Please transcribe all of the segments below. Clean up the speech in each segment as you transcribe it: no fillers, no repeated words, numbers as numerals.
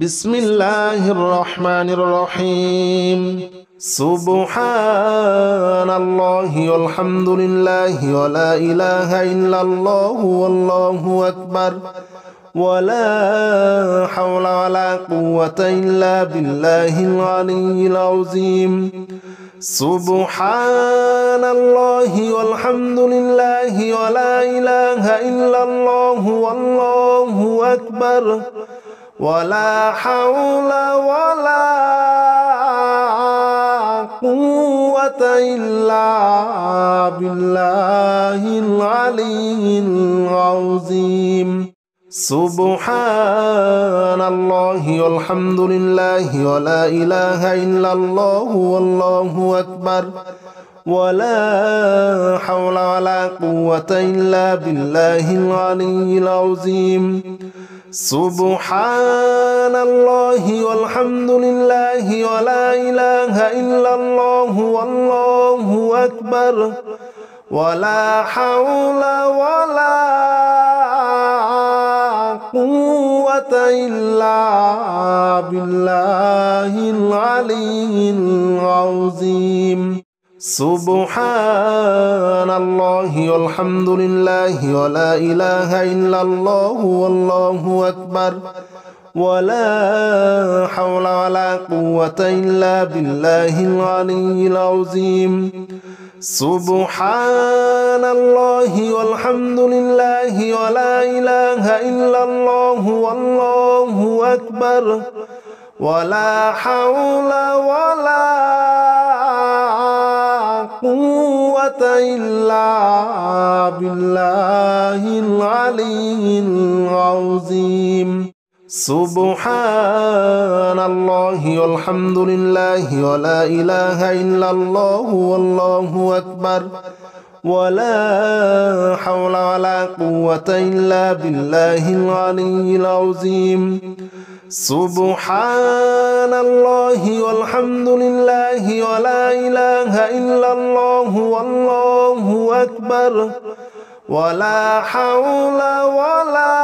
بسم الله الرحمن الرحيم سبحان الله والحمد لله ولا إله إلا الله والله أكبر ولا حول ولا قوة إلا بالله العلي العظيم سبحان الله والحمد لله ولا إله إلا الله والله أكبر ولا حول ولا قوة إلا بالله العلي العظيم سبحان الله والحمد لله ولا إله إلا الله والله أكبر ولا حول ولا قوة إلا بالله العلي العظيم سبحان الله والحمد لله ولا إله إلا الله والله أكبر ولا حول ولا قوة إلا بالله العلي العظيم سبحان الله والحمد لله ولا إله إلا الله والله أكبر ولا حول ولا قوة إلا بالله العلي العظيم سبحان الله والحمد لله ولا إله إلا الله والله أكبر ولا حول ولا قوة إلا بالله العلي العظيم سبحان الله والحمد لله ولا إله إلا الله والله أكبر ولا حول ولا قوة إلا بالله العلي العظيم سبحان الله والحمد لله ولا إله إلا الله والله أكبر ولا حول ولا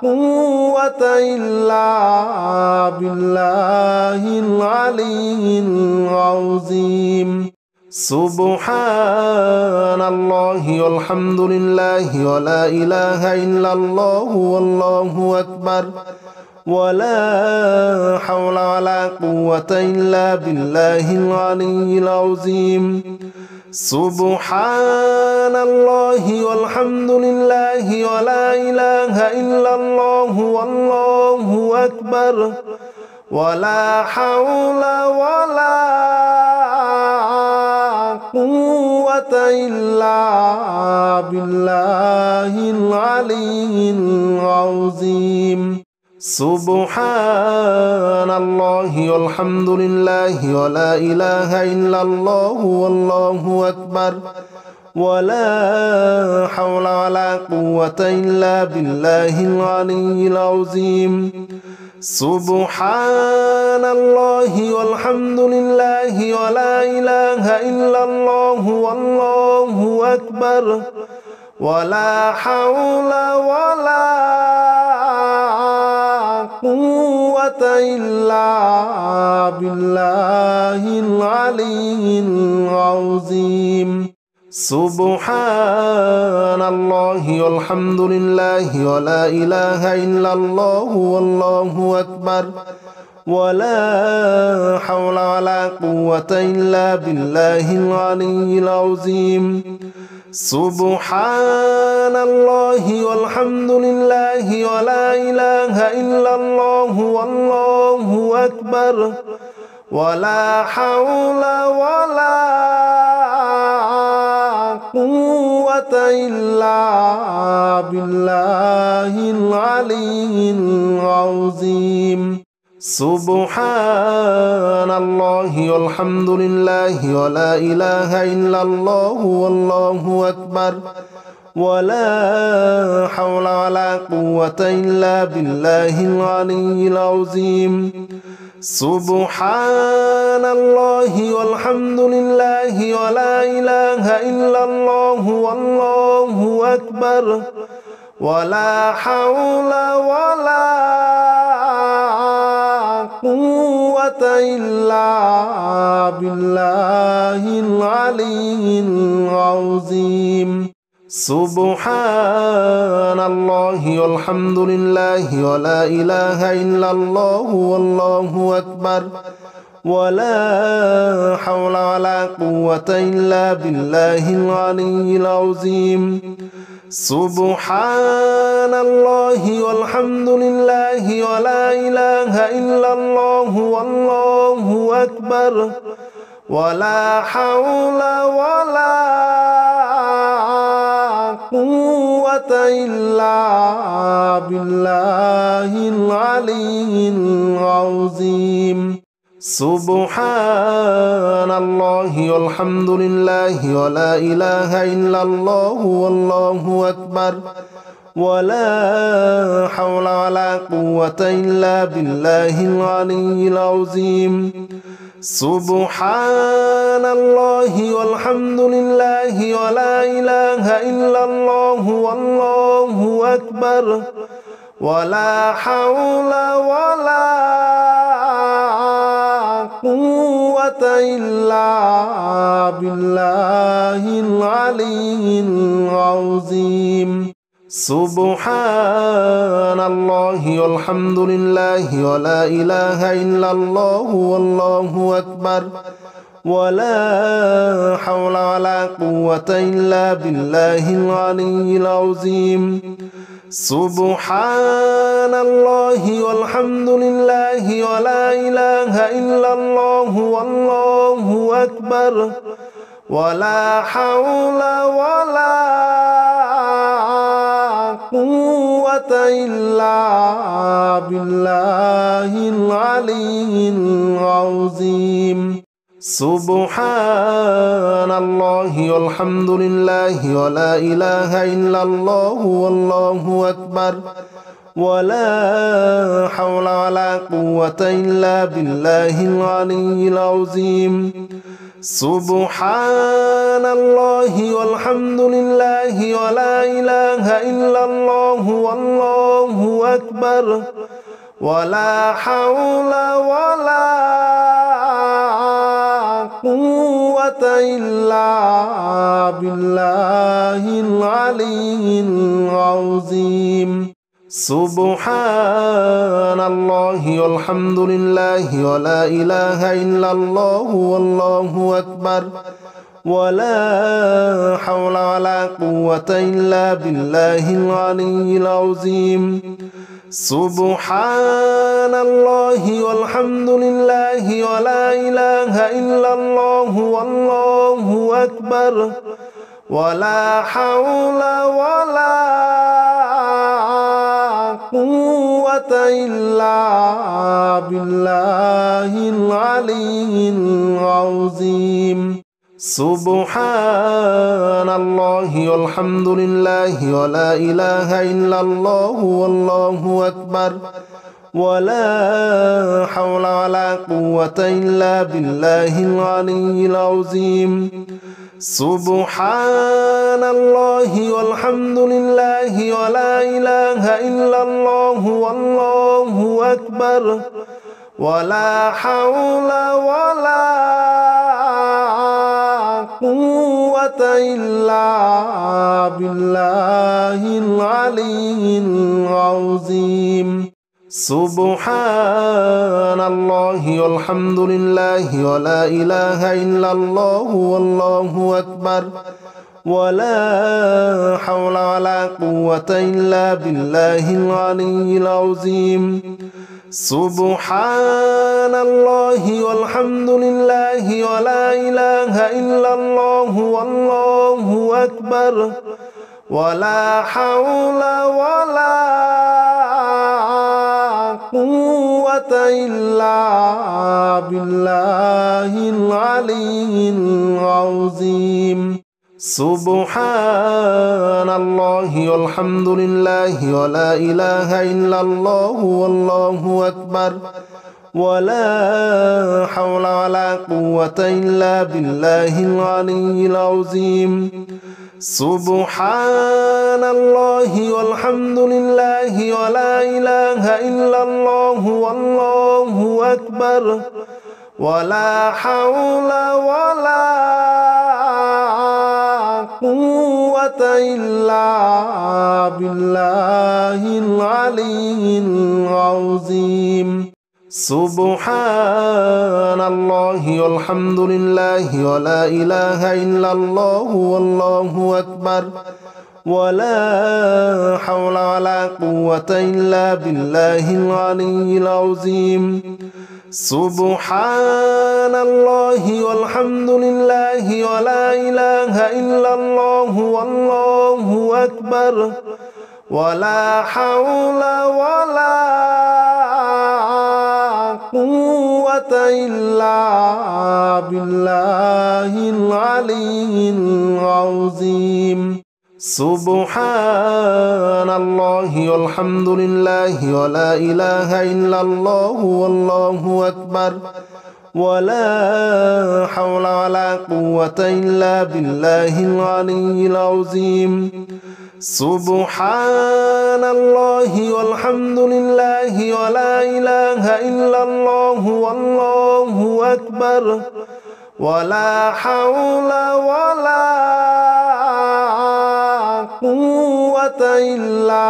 قوة إلا بالله العلي العظيم سبحان الله والحمد لله ولا إله إلا الله والله أكبر ولا حول ولا قوة إلا بالله العلي العظيم سبحان الله والحمد لله ولا إله إلا الله والله أكبر ولا حول ولا قوة إلا بالله العلي العظيم سبحان الله والحمد لله ولا إله إلا الله والله أكبر ولا حول ولا قوة إلا بالله العلي العظيم سبحان الله والحمد لله ولا إله إلا الله والله أكبر ولا حول ولا قوة إلا بالله العلي العظيم سبحان الله والحمد لله ولا إله إلا الله والله أكبر ولا حول ولا قوة إلا بالله العلي العظيم سبحان الله والحمد لله ولا إله إلا الله والله أكبر ولا حول ولا قوة إلا بالله العلي العظيم سبحان الله والحمد لله ولا إله إلا الله والله أكبر ولا حول ولا قوة إلا بالله العلي العظيم سبحان الله والحمد لله ولا إله إلا الله والله أكبر ولا حول ولا إلا بالله العلي العظيم سبحان الله والحمد لله ولا إله إلا الله والله أكبر ولا حول ولا قوة إلا بالله العلي العظيم سبحان الله والحمد لله ولا إله إلا الله والله أكبر ولا حول ولا قوة إلا بالله العلي العظيم سبحان الله والحمد لله ولا إله إلا الله والله أكبر ولا حول ولا قوة إلا بالله العلي العظيم سبحان الله والحمد لله ولا إله إلا الله والله أكبر ولا حول ولا قوة إلا بالله العلي العظيم سبحان الله والحمد لله ولا إله إلا الله والله أكبر ولا حول ولا قوة إلا بالله العلي العظيم سبحان الله والحمد لله ولا إله إلا الله والله أكبر ولا حول ولا قوة إلا بالله العلي العظيم سبحان الله والحمد لله ولا إله إلا الله والله أكبر ولا حول ولا قوة إلا بالله العلي العظيم سبحان الله والحمد لله ولا إله إلا الله والله أكبر ولا حول ولا قوة إلا بالله العلي العظيم سبحان الله والحمد لله ولا إله إلا الله والله أكبر ولا حول ولا قوة إلا بالله العلي العظيم سبحان الله والحمد لله ولا إله إلا الله والله أكبر ولا حول ولا قوة إلا بالله العلي العظيم سبحان الله والحمد لله ولا إله إلا الله والله أكبر ولا حول ولا قوة إلا بالله العلي العظيم سبحان الله والحمد لله ولا إله إلا الله والله أكبر ولا حول ولا قوة إلا بالله العلي العظيم سبحان الله والحمد لله ولا إله إلا الله والله أكبر ولا حول ولا قوة إلا بالله العلي العظيم سبحان الله والحمد لله ولا إله إلا الله والله أكبر ولا حول ولا قوة إلا بالله العلي العظيم سبحان الله والحمد لله ولا إله إلا الله والله أكبر ولا حول ولا قوة إلا بالله العلي العظيم سبحان الله والحمد لله ولا إله إلا الله والله أكبر ولا حول ولا قوة إلا بالله العلي العظيم سبحان الله والحمد لله ولا إله إلا الله والله أكبر ولا حول ولا قوة إلا بالله العلي العظيم سبحان الله والحمد لله ولا إله إلا الله والله أكبر ولا حول ولا قوة إلا بالله العلي العظيم سبحان الله والحمد لله ولا إله إلا الله والله أكبر ولا حول ولا قوة إلا بالله العلي العظيم سبحان الله والحمد لله ولا إله إلا الله والله أكبر ولا حول ولا قوة إلا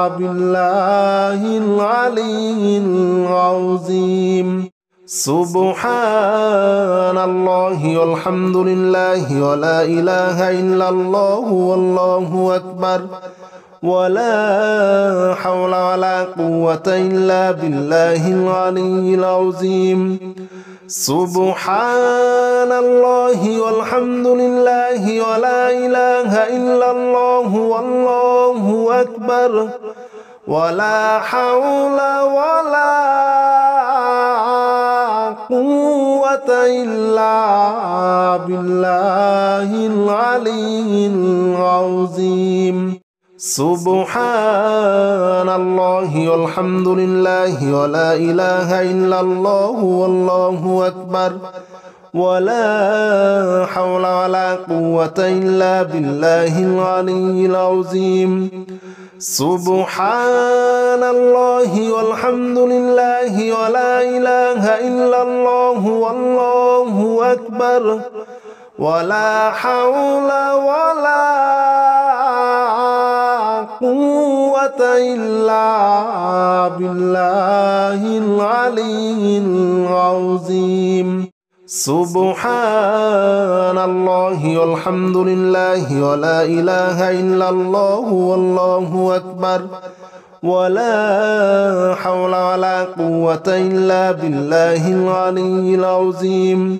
بالله العلي العظيم سبحان الله والحمد لله ولا إله إلا الله والله أكبر ولا حول ولا قوة إلا بالله العلي العظيم سبحان الله والحمد لله ولا إله إلا الله والله أكبر ولا حول ولا قوة إلا بالله العلي العظيم سبحان الله والحمد لله ولا إله إلا الله والله أكبر ولا حول ولا قوة إلا بالله العلي العظيم سبحان الله والحمد لله ولا إله إلا الله والله أكبر ولا حول ولا قوة إلا بالله العلي العظيم سبحان الله والحمد لله ولا إله إلا الله والله أكبر ولا حول ولا قوة إلا بالله العلي العظيم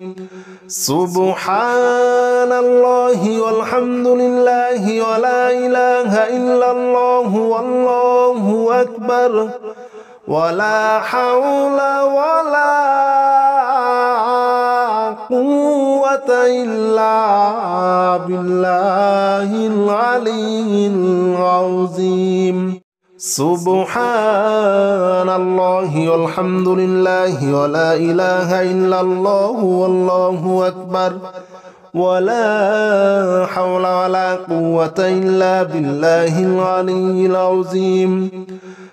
سبحان الله والحمد لله ولا إله إلا الله والله أكبر ولا حول ولا قوة إلا بالله العلي العظيم سبحان الله والحمد لله ولا إله إلا الله والله أكبر ولا حول ولا قوة إلا بالله العلي العظيم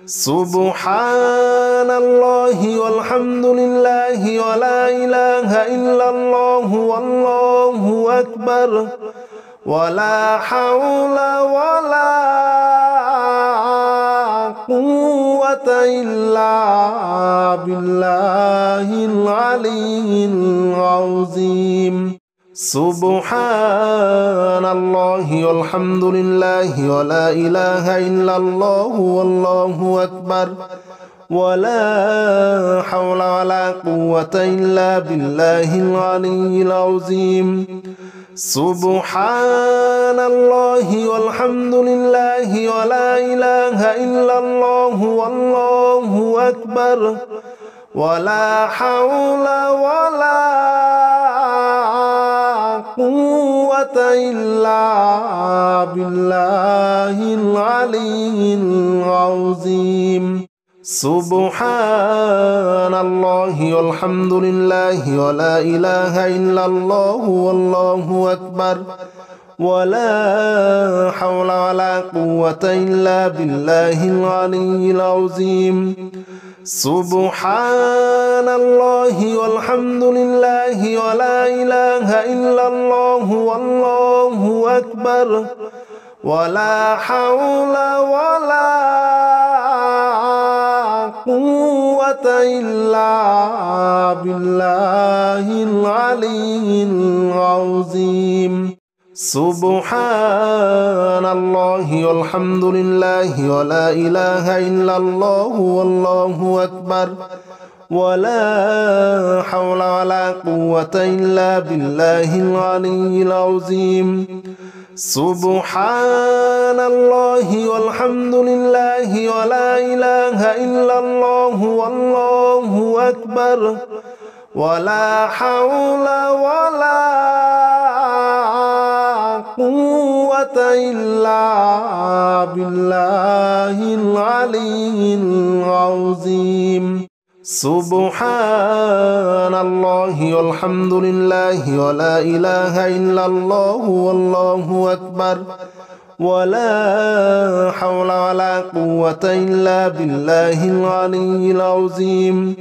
سبحان الله والحمد لله ولا إله إلا الله والله أكبر ولا حول ولا قوة إلا بالله العلي العظيم سبحان الله والحمد لله ولا إله إلا الله والله أكبر ولا حول ولا قوة إلا بالله العلي العظيم سبحان الله والحمد لله ولا إله إلا الله والله أكبر ولا حول ولا قوة إلا بالله العلي العظيم سبحان الله والحمد لله ولا إله إلا الله والله أكبر ولا حول ولا قوة إلا بالله العلي العظيم سبحان الله والحمد لله ولا إله إلا الله والله أكبر ولا حول ولا قوة إلا بالله العلي العظيم سبحان الله والحمد لله ولا إله إلا الله والله أكبر ولا حول ولا قوة إلا بالله العلي العظيم سبحان الله والحمد لله ولا إله إلا الله والله أكبر ولا حول ولا قوة إلا بالله العلي العظيم سبحان الله والحمد لله ولا إله إلا الله والله أكبر ولا حول ولا قوة إلا بالله العلي العظيم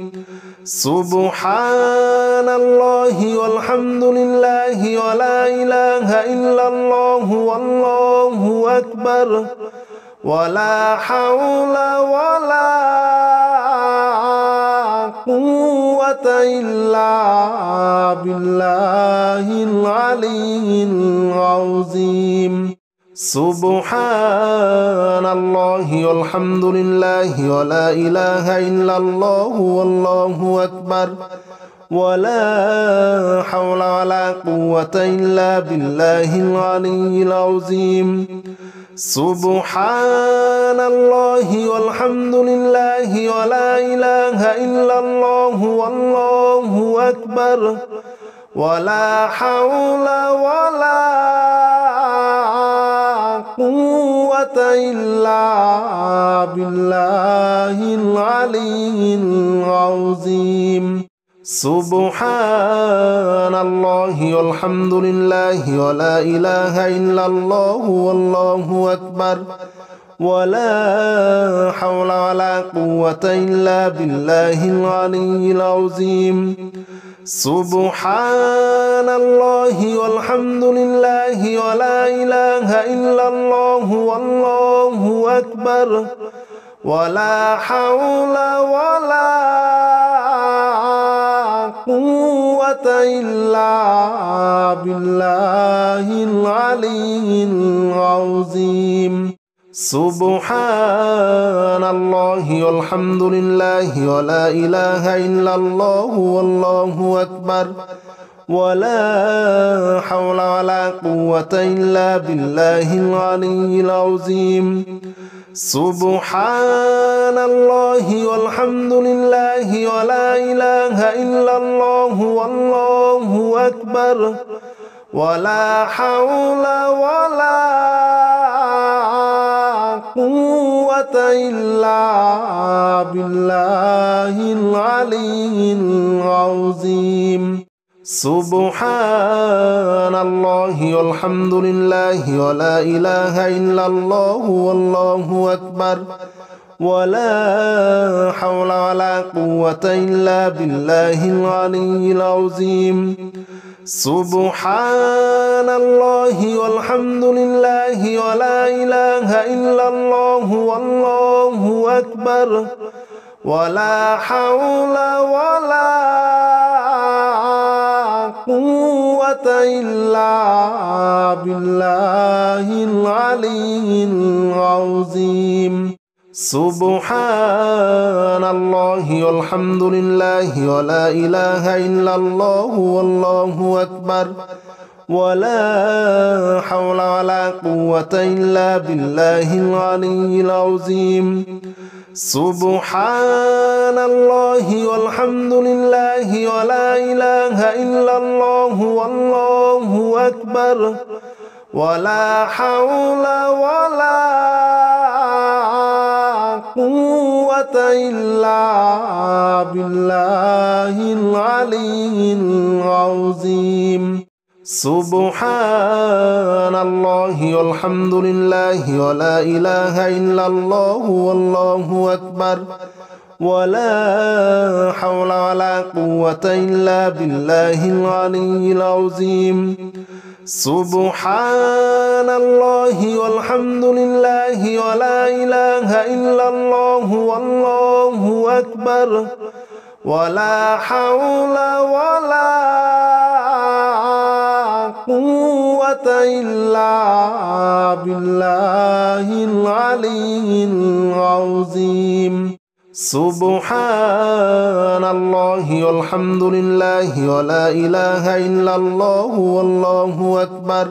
سبحان الله والحمد لله ولا إله إلا الله والله أكبر ولا حول ولا قوة إلا بالله العلي العظيم سبحان الله والحمد لله ولا إله إلا الله والله أكبر ولا حول ولا قوة إلا بالله العلي العظيم سبحان الله والحمد لله ولا إله إلا الله والله أكبر ولا حول ولا قوة إلا بالله العلي العظيم سبحان الله والحمد لله ولا إله إلا الله والله أكبر ولا حول ولا قوة إلا بالله العلي العظيم سبحان الله والحمد لله ولا إله إلا الله والله أكبر ولا حول ولا قوة إلا بالله العلي العظيم سبحان الله والحمد لله ولا إله إلا الله والله أكبر ولا حول ولا قوة إلا بالله العلي العظيم سبحان الله والحمد لله ولا إله إلا الله والله أكبر ولا حول ولا قوة إلا بالله العلي العظيم سبحان الله والحمد لله ولا إله إلا الله والله أكبر ولا حول ولا قوة إلا بالله العلي العظيم سبحان الله والحمد لله ولا إله إلا الله والله أكبر ولا حول ولا قوة إلا بالله العلي العظيم سبحان الله والحمد لله ولا إله إلا الله والله أكبر ولا حول ولا قوة إلا بالله العلي العظيم سبحان الله والحمد لله ولا إله إلا الله والله أكبر ولا حول ولا قوة إلا بالله العلي العظيم سبحان الله والحمد لله ولا إله إلا الله والله أكبر ولا حول ولا قوة إلا بالله العلي العظيم سبحان الله والحمد لله ولا إله إلا الله والله أكبر ولا حول ولا قوة إلا بالله العلي العظيم سبحان الله والحمد لله ولا إله إلا الله والله أكبر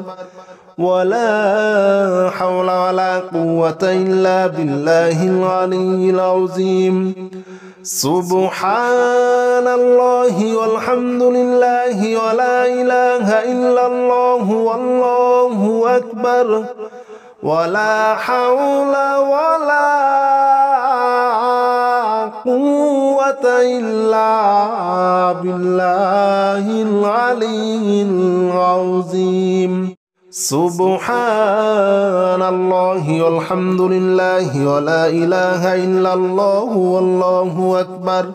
ولا حول ولا قوة إلا بالله العلي العظيم سبحان الله والحمد لله ولا إله إلا الله والله أكبر ولا حول ولا قوة إلا بالله العلي العظيم سبحان الله والحمد لله ولا إله إلا الله والله أكبر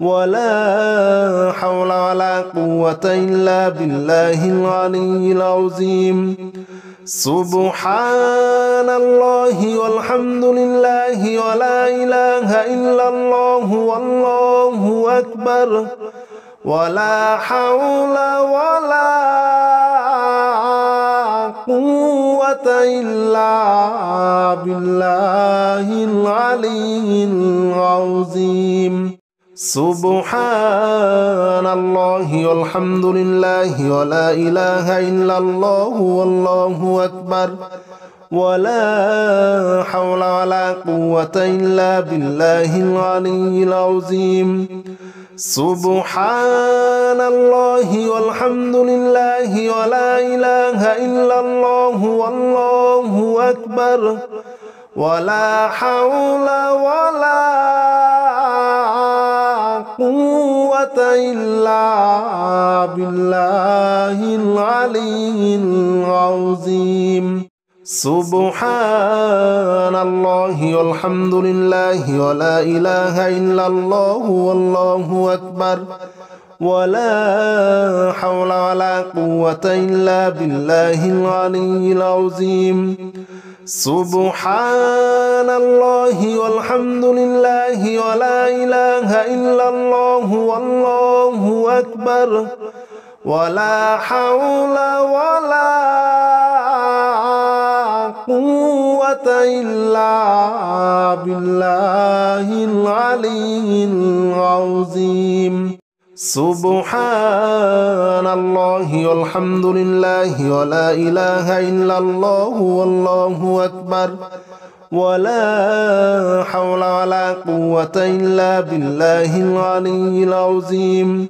ولا حول ولا قوة إلا بالله العلي العظيم سبحان الله والحمد لله ولا إله إلا الله والله أكبر ولا حول ولا قوة إلا بالله العلي العظيم سبحان الله والحمد لله ولا إله إلا الله والله أكبر ولا حول ولا قوة إلا بالله العلي العظيم سبحان الله والحمد لله ولا إله إلا الله والله أكبر ولا حول ولا قوة إلا بالله العلي العظيم سبحان الله والحمد لله ولا إله إلا الله والله أكبر ولا حول ولا قوة إلا بالله العلي العظيم سبحان الله والحمد لله ولا إله إلا الله والله أكبر ولا حول ولا قوة إلا بالله العلي العظيم سبحان الله والحمد لله ولا إله إلا الله والله أكبر ولا حول ولا قوة إلا بالله العلي العظيم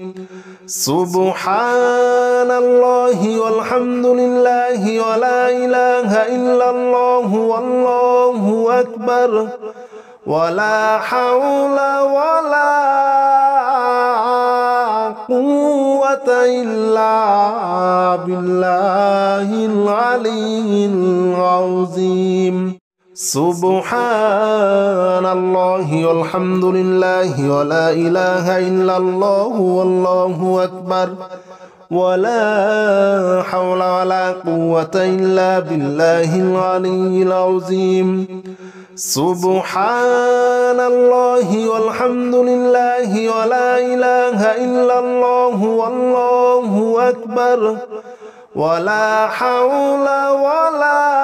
سبحان الله والحمد لله ولا إله إلا الله والله أكبر ولا حول ولا قوة إلا بالله العلي العظيم سبحان الله والحمد لله ولا إله إلا الله والله أكبر ولا حول ولا قوة إلا بالله العلي العظيم سبحان الله والحمد لله ولا إله إلا الله والله أكبر ولا حول ولا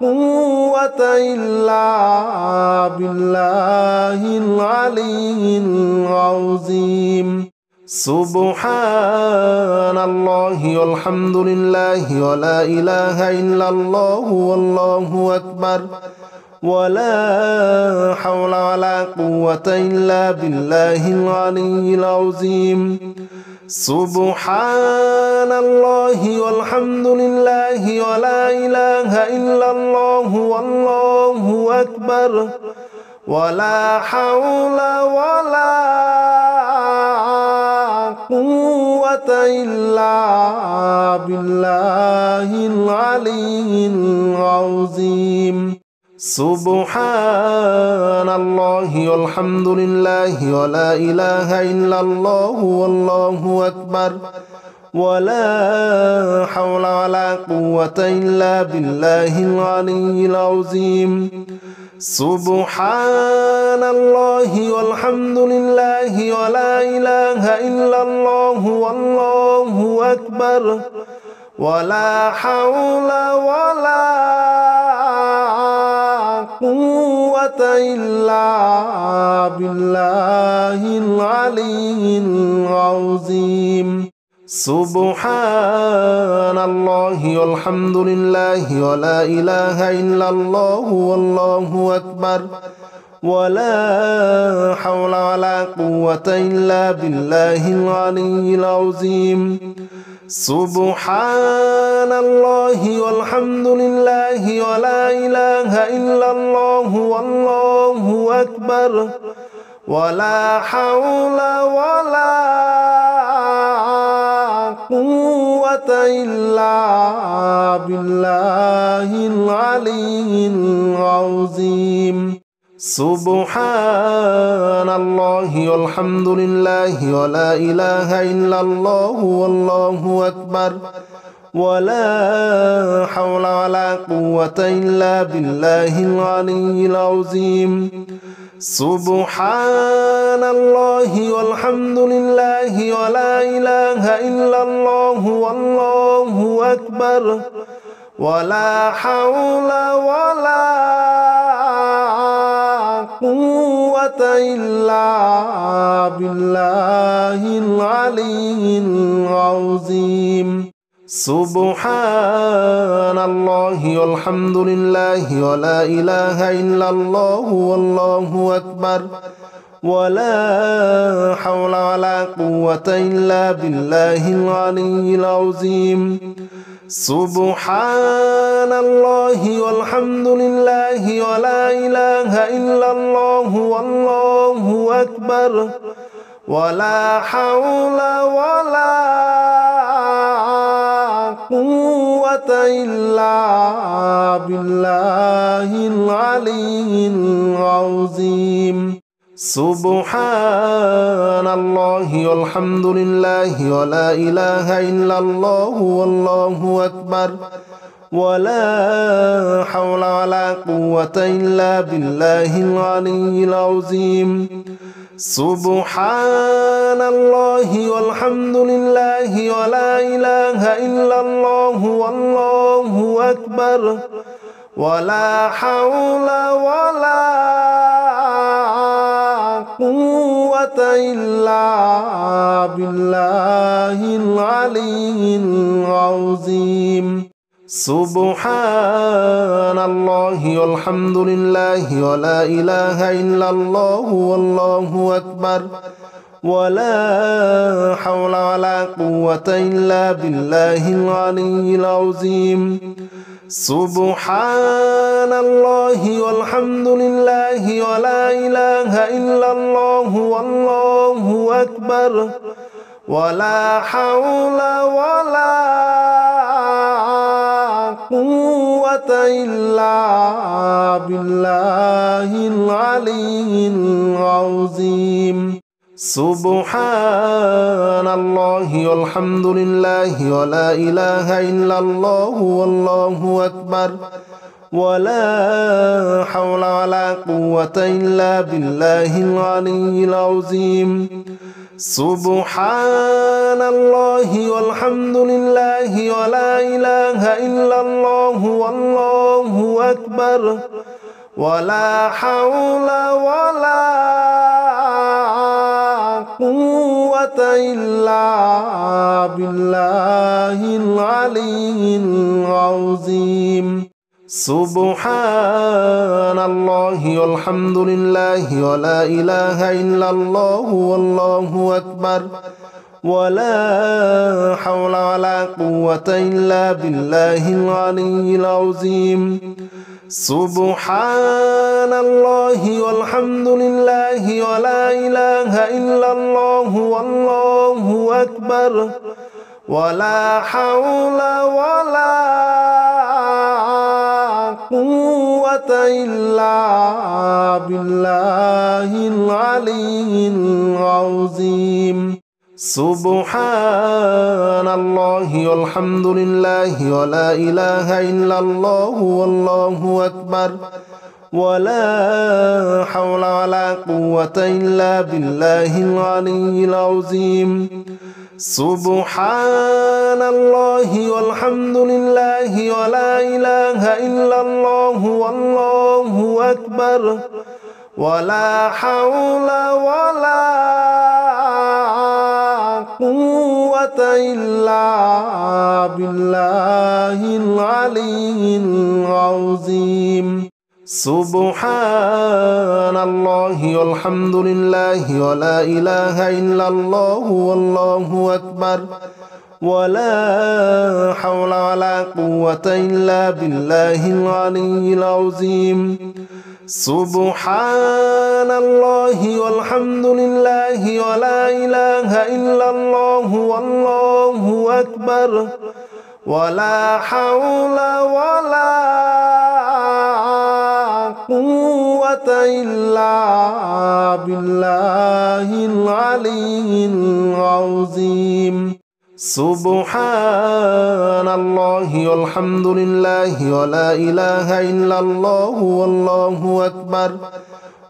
قوة إلا بالله العلي العظيم سبحان الله والحمد لله ولا إله إلا الله والله أكبر ولا حول ولا قوة إلا بالله العلي العظيم سبحان الله والحمد لله ولا إله إلا الله والله أكبر ولا حول ولا قوة إلا بالله العلي العظيم سبحان الله والحمد لله ولا إله إلا الله والله أكبر ولا حول ولا قوة إلا بالله العلي العظيم سبحان الله والحمد لله ولا إله إلا الله والله أكبر ولا حول ولا قوة إلا بالله العلي العظيم سبحان الله والحمد لله ولا إله إلا الله والله أكبر ولا حول ولا قوة إلا بالله العلي العظيم سبحان الله والحمد لله ولا إله إلا الله والله أكبر ولا حول ولا قوة إلا بالله العلي العظيم سبحان الله والحمد لله ولا إله إلا الله والله أكبر ولا حول ولا قوة إلا بالله العلي العظيم سبحان الله والحمد لله ولا إله إلا الله والله أكبر ولا حول ولا قوة إلا بالله العلي العظيم سبحان الله والحمد لله ولا إله إلا الله والله أكبر ولا حول ولا قوة إلا بالله العلي العظيم سبحان الله والحمد لله ولا إله إلا الله والله أكبر ولا حول ولا قوة إلا بالله العلي العظيم سبحان الله والحمد لله ولا إله إلا الله والله أكبر ولا حول ولا قوة إلا بالله العلي العظيم سبحان الله والحمد لله ولا إله إلا الله والله أكبر ولا حول ولا قوة إلا بالله العلي العظيم سبحان الله والحمد لله ولا إله إلا الله والله أكبر ولا حول ولا قوة إلا بالله العلي العظيم سبحان الله والحمد لله ولا إله إلا الله والله أكبر ولا حول ولا قوة إلا بالله العلي العظيم سبحان الله والحمد لله ولا إله إلا الله والله أكبر ولا حول ولا قوة إلا بالله العلي العظيم سبحان الله والحمد لله ولا إله إلا الله والله أكبر ولا حول ولا قوة إلا بالله العلي العظيم سبحان الله والحمد لله ولا إله إلا الله والله أكبر ولا حول ولا قوة إلا بالله العلي العظيم سبحان الله والحمد لله ولا إله إلا الله والله أكبر ولا حول ولا قوة إلا بالله العلي العظيم سبحان الله والحمد لله ولا إله إلا الله والله أكبر ولا حول ولا قوة إلا بالله العلي العظيم سبحان الله والحمد لله ولا إله إلا الله والله أكبر ولا حول ولا قوة إلا بالله العلي العظيم سبحان الله والحمد لله ولا إله إلا الله والله أكبر ولا حول ولا قوة إلا بالله العلي العظيم سبحان الله والحمد لله ولا إله إلا الله والله أكبر ولا حول ولا قوة إلا بالله العلي العظيم سبحان الله والحمد لله ولا إله إلا الله والله أكبر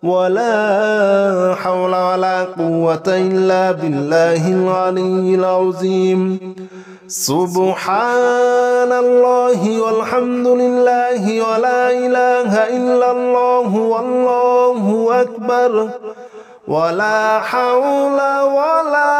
ولا حول ولا قوة إلا بالله العلي العظيم سبحان الله والحمد لله ولا إله إلا الله والله أكبر ولا حول ولا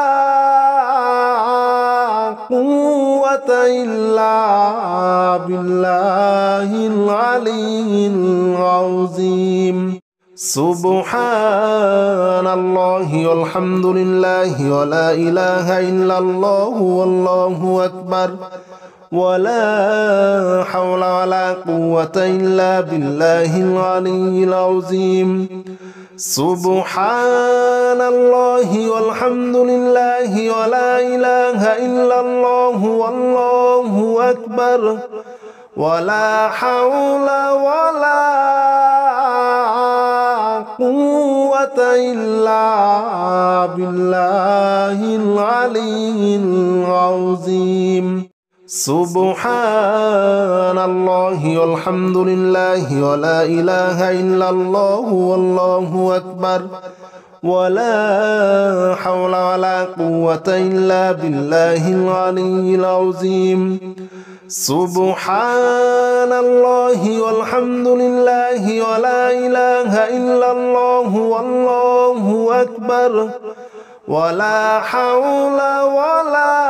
قوة إلا بالله العلي العظيم سبحان الله والحمد لله ولا إله إلا الله والله أكبر ولا حول ولا قوة إلا بالله العلي العظيم سبحان الله والحمد لله ولا إله إلا الله والله أكبر ولا حول ولا قوة إلا بالله العلي العظيم سبحان الله والحمد لله ولا إله إلا الله والله أكبر ولا حول ولا قوة إلا بالله العلي العظيم سبحان الله والحمد لله ولا إله إلا الله والله أكبر ولا حول ولا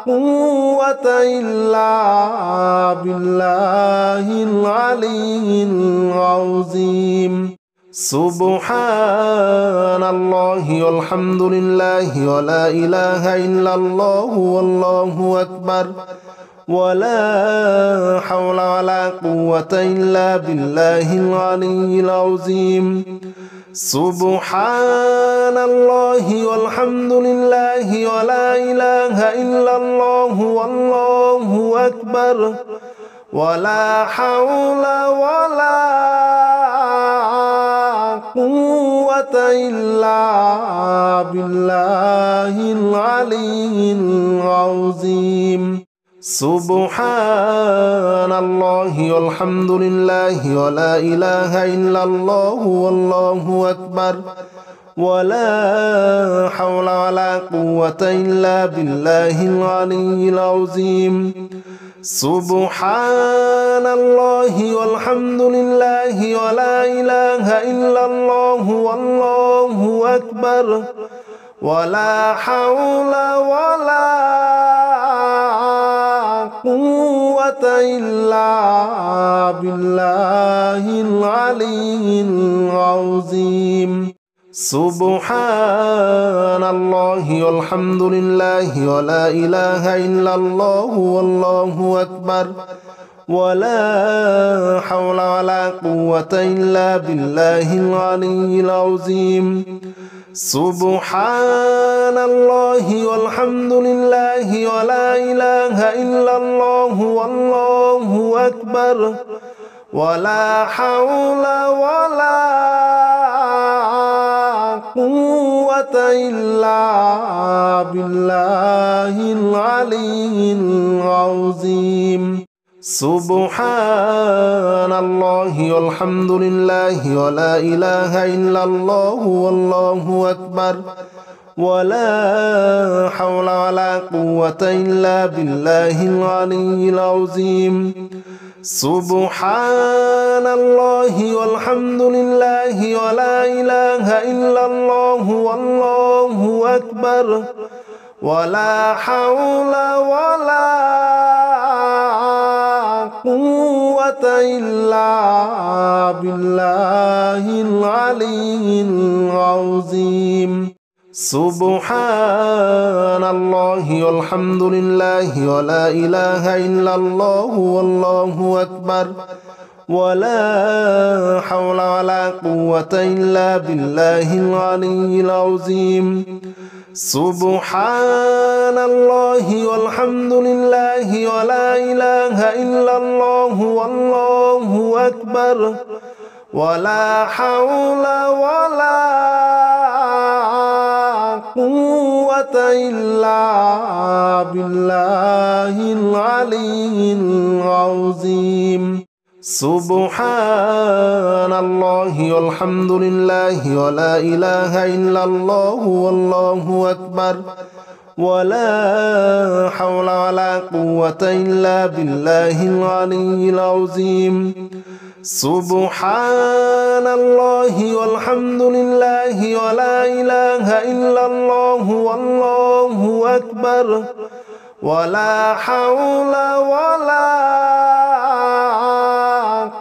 قوة إلا بالله العلي العظيم سبحان الله والحمد لله ولا إله إلا الله والله أكبر ولا حول ولا قوة إلا بالله العلي العظيم سبحان الله والحمد لله ولا إله إلا الله والله أكبر ولا حول ولا قوة إلا بالله العلي العظيم سبحان الله والحمد لله ولا إله إلا الله والله أكبر ولا حول ولا قوة إلا بالله العلي العظيم سبحان الله والحمد لله ولا إله إلا الله والله أكبر ولا حول ولا قوة إلا بالله العلي العظيم سبحان الله والحمد لله ولا إله إلا الله والله أكبر ولا حول ولا قوة إلا بالله العلي العظيم سبحان الله والحمد لله ولا إله إلا الله والله أكبر ولا حول ولا قوة إلا بالله العلي العظيم سبحان الله والحمد لله ولا إله إلا الله والله أكبر ولا حول ولا قوة إلا بالله العلي العظيم سبحان الله والحمد لله ولا إله إلا الله والله أكبر ولا حول ولا قوة إلا بالله العلي العظيم سبحان الله والحمد لله ولا إله إلا الله والله أكبر ولا حول ولا قوة إلا بالله العلي العظيم سبحان الله والحمد لله ولا إله إلا الله والله أكبر ولا حول ولا قوة إلا بالله العلي العظيم سبحان الله والحمد لله ولا إله إلا الله والله أكبر ولا حول ولا قوة إلا بالله العلي العظيم سبحان الله والحمد لله ولا إله إلا الله والله أكبر ولا حول ولا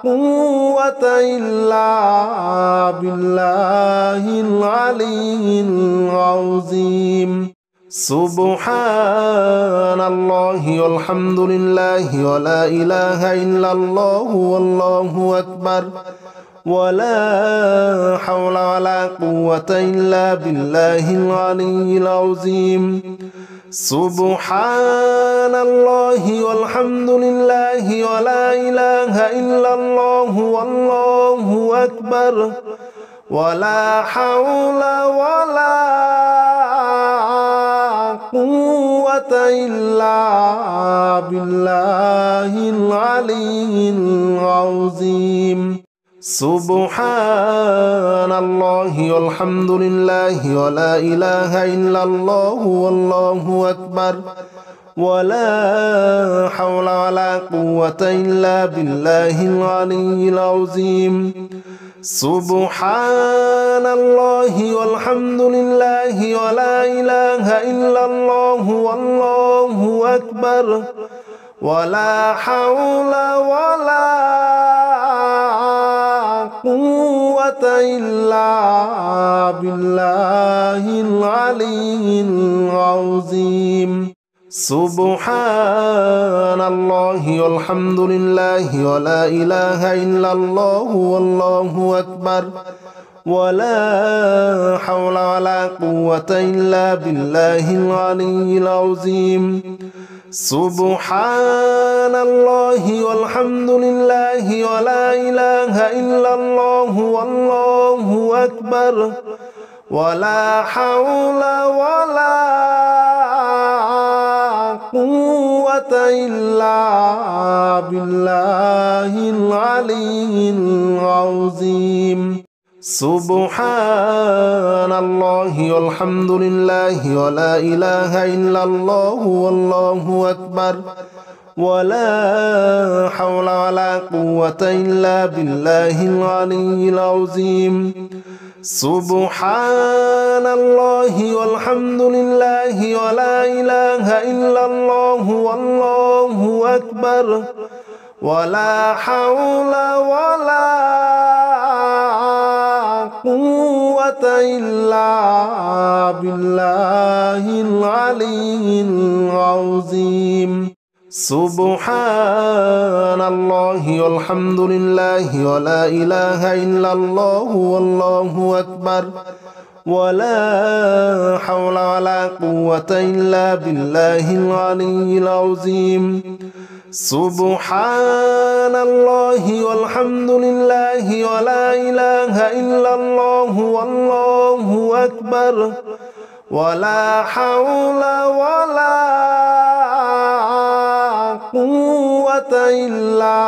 قوة إلا بالله العلي العظيم سبحان الله والحمد لله ولا إله إلا الله والله أكبر ولا حول ولا قوة إلا بالله العلي العظيم سبحان الله والحمد لله ولا إله إلا الله والله أكبر ولا حول ولا قوة إلا بالله العلي العظيم سبحان الله والحمد لله ولا إله إلا الله والله أكبر ولا حول ولا قوة إلا بالله العلي العظيم سبحان الله والحمد لله ولا إله إلا الله والله أكبر ولا حول ولا قوة إلا بالله العلي العظيم سبحان الله والحمد لله ولا إله إلا الله والله أكبر ولا حول ولا قوة إلا بالله العلي العظيم سبحان الله والحمد لله ولا إله إلا الله والله أكبر ولا حول ولا قوة إلا بالله العلي العظيم سبحان الله والحمد لله ولا إله إلا الله والله أكبر ولا حول ولا قوة إلا بالله العلي العظيم سبحان الله والحمد لله ولا إله إلا الله والله أكبر ولا حول ولا قوة إلا بالله العلي العظيم سبحان الله والحمد لله ولا إله إلا الله والله أكبر ولا حول ولا قوة إلا بالله العلي العظيم سبحان الله والحمد لله ولا إله إلا الله والله أكبر ولا حول ولا قوة إلا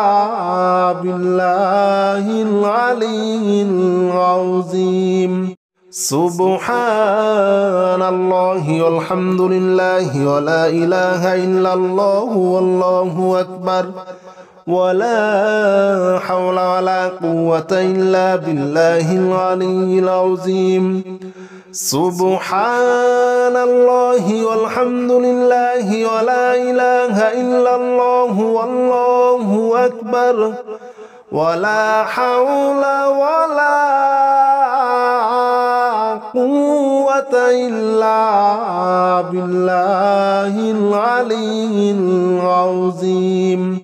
بالله العلي العظيم سبحان الله والحمد لله ولا إله إلا الله والله أكبر ولا حول ولا قوة إلا بالله العلي العظيم سبحان الله والحمد لله ولا إله إلا الله والله أكبر ولا حول ولا قوة إلا بالله العلي العظيم